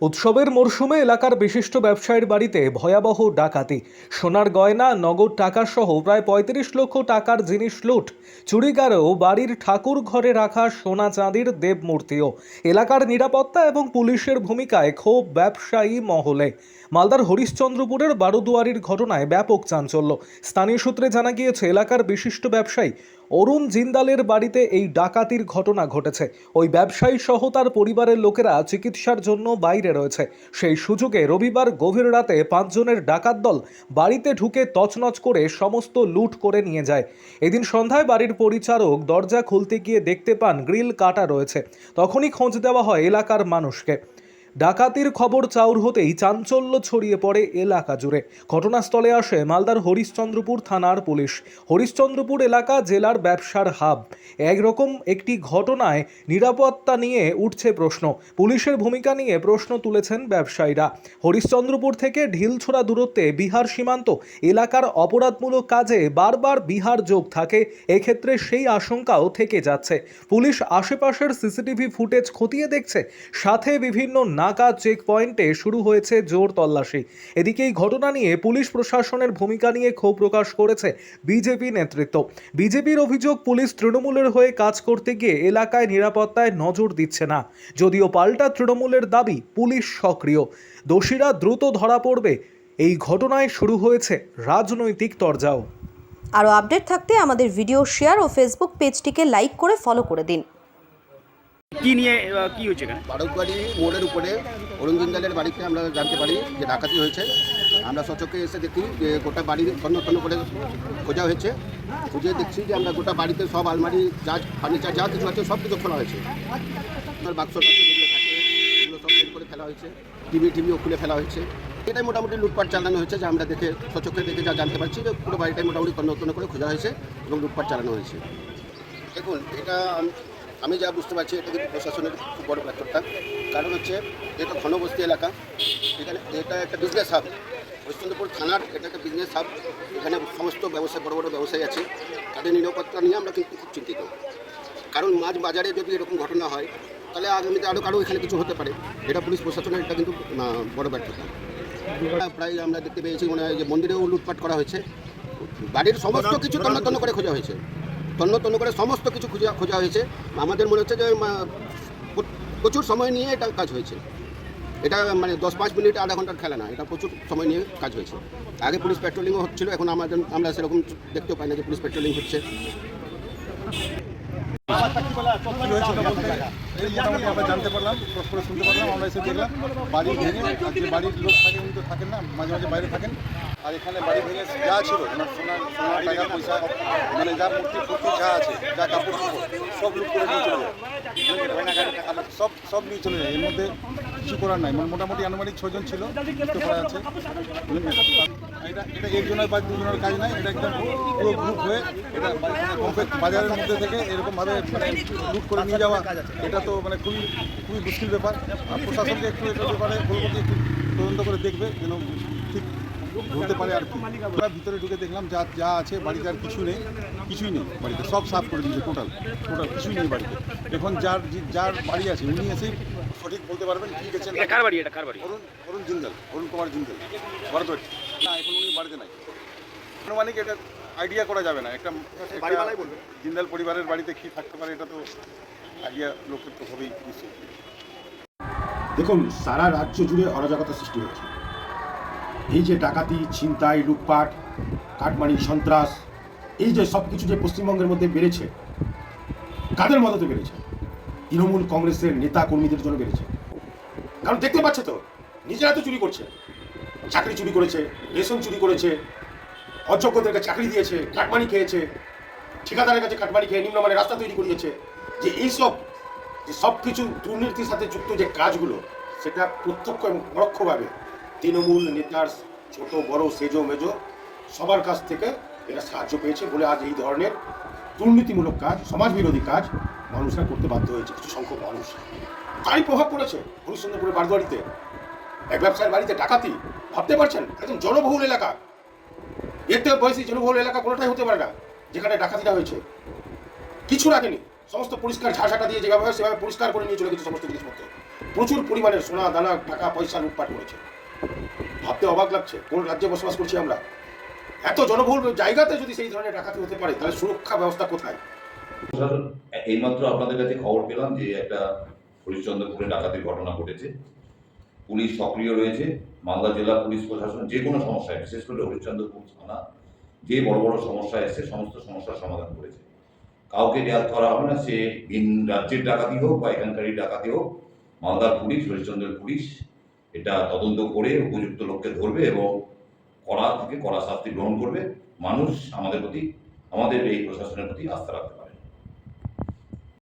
উৎসবের মরশুমে এলাকার বিশিষ্ট ব্যবসায়ীর বাড়িতে ভয়াবহ ডাকাতি। সোনার গয়না, নগদ টাকা সহ প্রায় ৩৫ লক্ষ টাকার জিনিস লুট। চুরি গেলেও বাড়ির ঠাকুর ঘরে রাখা সোনা চাঁদির দেবমূর্তিও। এলাকার নিরাপত্তা এবং পুলিশের ভূমিকায় ক্ষোভ ব্যবসায়ী মহলে। মালদার হরিশ্চন্দ্রপুরের বারোদুয়ারির ঘটনায় ব্যাপক চাঞ্চল্য। স্থানীয় সূত্রে জানা গিয়েছে, এলাকার বিশিষ্ট ব্যবসায়ী অরুণ জিন্দালের বাড়িতে এই ডাকাতির ঘটনা ঘটেছে। ওই ব্যবসায়ী সহ তার পরিবারের লোকেরা চিকিৎসার জন্য বাইরে রয়েছে। সেই সুযোগে রবিবার গভীর রাতে ৫ জনের ডাকাত দল বাড়িতে ঢুকে তছনছ করে সমস্ত লুট করে নিয়ে যায়। এদিন সন্ধ্যায় বাড়ির পরিচারক দরজা খুলতে গিয়ে দেখতে পান গ্রিল কাটা রয়েছে। তখনই খোঁজ দেওয়া হয় এলাকার মানুষকে। ডাকাতির খবর চাউর হতেই চাঞ্চল্য ছড়িয়ে পড়ে এলাকা জুড়ে। ঘটনাস্থলে আসে মালদার হরিশ্চন্দ্রপুর থানার পুলিশ। হরিশ্চন্দ্রপুর এলাকা জেলার ব্যবসার হাব। একরকম একটি ঘটনায় নিরাপত্তা নিয়ে উঠছে প্রশ্ন। পুলিশের ভূমিকা নিয়ে প্রশ্ন তুলেছেন ব্যবসায়ীরা। হরিশ্চন্দ্রপুর থেকে ঢিলছোড়া দূরত্বে বিহার সীমান্ত এলাকার অপরাধমূলক কাজে বারবার বিহার যোগ থাকে। এক্ষেত্রে সেই আশঙ্কাও থেকে যাচ্ছে। পুলিশ আশেপাশের সিসিটিভি ফুটেজ খতিয়ে দেখছে, সাথে বিভিন্ন নাকা চেক পয়েন্টে শুরু হয়েছে জোর তল্লাশি। এদিকে এই ঘটনা নিয়ে পুলিশ প্রশাসনের ভূমিকা নিয়ে ক্ষোভ প্রকাশ করেছে বিজেপি নেতৃত্ব। বিজেপির অভিযোগ, পুলিশ তৃণমূলের হয়ে কাজ করতে গিয়ে এলাকায় নিরাপত্তায় নজর দিচ্ছে না। যদিও পাল্টা তৃণমূলের দাবি, পুলিশ সক্রিয়, দোষীরা দ্রুত ধরা পড়বে। এই ঘটনায় শুরু হয়েছে রাজনৈতিক তরজাও। আরও আপডেট থাকতে আমাদের ভিডিও শেয়ার ও ফেসবুক পেজটিকে লাইক করে ফলো করে দিন। কি নিয়ে কি হয়েছে এখানে? বারোদুয়ারি মোড়ের উপরে অরুণ জিন্দালের বাড়িতে আমরা জানতে পারি যে ডাকাতি হয়েছে। আমরা সচক্ষে এসে দেখি যে গোটা বাড়ি তন্ন তন্ন করে খোঁজা হয়েছে। খুঁজে দেখছি যে আমরা গোটা বাড়িতে সব আলমারি, যা ফার্নিচার যা কিছু আছে সব কিছু খোলা হয়েছে। বাক্স যেগুলো থাকে এগুলো সব বের করে ফেলা হয়েছে। টিভিও খুলে ফেলা হয়েছে। এটাই মোটামুটি লুটপাট চালানো হয়েছে, যে আমরা দেখে সচক্ষে দেখে যা জানতে পারছি যে পুরো বাড়িটাই মোটামুটি তন্ন তন্ন করে খোঁজা হয়েছে এবং লুটপাট চালানো হয়েছে। দেখুন, এটা আমি যা বুঝতে পারছি এটা কিন্তু প্রশাসনের খুব বড় ব্যর্থতা। কারণ হচ্ছে এটা ঘনবস্তি এলাকা, এখানে এটা একটা বিজনেস হাব। হরিশ্চন্দ্রপুর থানার এটা একটা বিজনেস হাব। এখানে সমস্ত ব্যবসায় বড় বড় ব্যবসায়ী আছে, তাদের নিরাপত্তা নিয়ে আমরা কিন্তু খুব চিন্তিত। কারণ মাছ বাজারে যদি এরকম ঘটনা হয় তাহলে আগামীতে আরও কারো এখানে কিছু হতে পারে। এটা পুলিশ প্রশাসনের এটা কিন্তু বড় ব্যর্থতা। প্রায় আমরা দেখতে পেয়েছি মনে হয় যে মন্দিরেও লুটপাট করা হয়েছে। বাড়ির সমস্ত কিছু তন্ন তন্ন করে খোঁজা হয়েছে, তন্ন তন্ন করে সমস্ত কিছু খোঁজা হয়েছে। আমাদের মনে হচ্ছে যে প্রচুর সময় নিয়ে এটা কাজ হয়েছে। এটা মানে 10-5 মিনিট আধা ঘন্টার খেলা না, এটা প্রচুর সময় নিয়ে কাজ হয়েছে। আগে পুলিশ পেট্রোলিংও হচ্ছিল, এখন আমরা সেরকম দেখতেও পাই না যে পুলিশ পেট্রোলিং হচ্ছে। এই মোটামুটি আমরা জানতে পারলাম, পরস্পর শুনতে পারলাম। আমরা এসে দেখলাম বাড়ি ভেঙে, যে বাড়ির লোক থাকে উনি তো থাকেন না, মাঝে মাঝে বাইরে থাকেন। আর এখানে বাড়ি ভেঙে যা ছিল সোনা টাকা পয়সা, মানে যা মূর্তি ফুর্তি যা আছে, যা কাপড় সব লুট করে নিয়ে চলে যায়। সব নিয়ে চলে যায়। এর মধ্যে কিছু করার নাই। মোটামুটি আনুমানিক 6 জন ছিল, বুঝতে পারা যাচ্ছে। এটা একজনের বা দুজনের কাজ নাই, এটা একদম পুরো গ্রুপ হয়ে এটা বাজারের মধ্যে থেকে এরকমভাবে মানে লুট করে নিয়ে যাওয়া, এটা তো মানে খুবই মুশকিল ব্যাপার। আর প্রশাসনকে একটু এটা ব্যাপারে বলবো যে একটু তদন্ত করে দেখবে, যেন ঠিক ধরতে পারে। আর কি আমরা ভিতরে ঢুকে দেখলাম যা আছে বাড়িতে আর কিছুই নেই বাড়িতে, সব সাফ করে দিয়েছে। টোটাল কিছুই নেই বাড়িতে। এখন যার বাড়ি আছে উনি এসেই সঠিক বলতে পারবেন কি গেছেন। কার বাড়ি এটা? কার বাড়ি? অরুণ জিন্দাল, অরুণ কুমার জিন্দাল, বারোদুয়ারি। না, এখন উনি বাড়িতে নাই। আনুমানিক এটা আইডিয়া করা যাবে না। একটা জিন্দাল পরিবারের বাড়িতে কী থাকতে পারে এটা তো আইডিয়া লোকের তো হবেই নিশ্চয়ই। দেখুন, সারা রাজ্য জুড়ে অরাজকতা সৃষ্টি হয়েছে। এই যে ডাকাতি, ছিনতাই, লুটপাট, কাটমানি, সন্ত্রাস, এই যে সব কিছু যে পশ্চিমবঙ্গের মধ্যে বেড়েছে, কাদের মদতে বেড়েছে? তৃণমূল কংগ্রেসের নেতা কর্মীদের জন্য বেড়েছে। কারণ দেখতে পাচ্ছে তো, নিজেরা তো চুরি করছে, চাকরি চুরি করেছে, রেশন চুরি করেছে, অযোগ্যদের কাছে চাকরি দিয়েছে, কাটমানি খেয়েছে, ঠিকাদারের কাছে কাটমানি খেয়ে নিম্নমানের রাস্তা তৈরি করিয়েছে। যে এইসব যে সব কিছু দুর্নীতির সাথে যুক্ত যে কাজগুলো, সেটা প্রত্যক্ষ এবং পরোক্ষভাবে তৃণমূল নেতার ছোট বড় সেজো মেজো সবার কাছ থেকে এটা সাহায্য পেয়েছে বলে আজ এই ধরনের দুর্নীতিমূলক কাজ, সমাজবিরোধী কাজ মানুষরা করতে বাধ্য হয়েছে। কিছু সংখ্যক মানুষ, তাই প্রভাব পড়েছে হরিশ্চন্দ্রপুরের বারোদুয়ারিতে এক ব্যবসায়ীর বাড়িতে ডাকাতি। ভাবতে পারছেন, একদম জনবহুল এলাকা, এর থেকে বয়সী জনবহুল এলাকা কোনোটাই হতে পারে না যেখানে ডাকাতিটা হয়েছে। কিছু রাখেনি, সমস্ত পরিষ্কার ঝাঁঝাটা দিয়ে যেভাবে সেভাবে পরিষ্কার করে নিয়ে চলে গেছে সমস্ত জিনিসপত্র। প্রচুর পরিমাণে সোনা দানা টাকা পয়সা লুটপাট করেছে। ভাবতে অবাক লাগছে, কোন রাজ্যে বসবাস করছি আমরা? এত জনবহুল জায়গাতে যদি সেই ধরনের ডাকাতি হতে পারে, তাহলে সুরক্ষা ব্যবস্থা কোথায়? স্যার, এইমাত্র আপনাদের কাছে খবর পেলাম যে একটা হরিশ্চন্দ্রপুরে ডাকাতির ঘটনা ঘটেছে। পুলিশ সক্রিয় রয়েছে। মালদা জেলা পুলিশ প্রশাসন যে কোনো সমস্যায়, বিশেষ করে হরিশ্চন্দ্রপুর থানা যে বড় বড় সমস্যা এসছে সমস্ত সমস্যার সমাধান করেছে। কাউকে রেয়াত করা হবে না, সে ভিন রাজ্যের ডাকাতি হোক বা এখানকারই ডাকাতি হোক। মালদার পুলিশ, হরিশ্চন্দ্রের পুলিশ এটা তদন্ত করে উপযুক্ত লোককে ধরবে এবং কড়া থেকে কড়া শাস্তি গ্রহণ করবে। মানুষ আমাদের প্রতি, আমাদের এই প্রশাসনের প্রতি আস্থা রাখবে।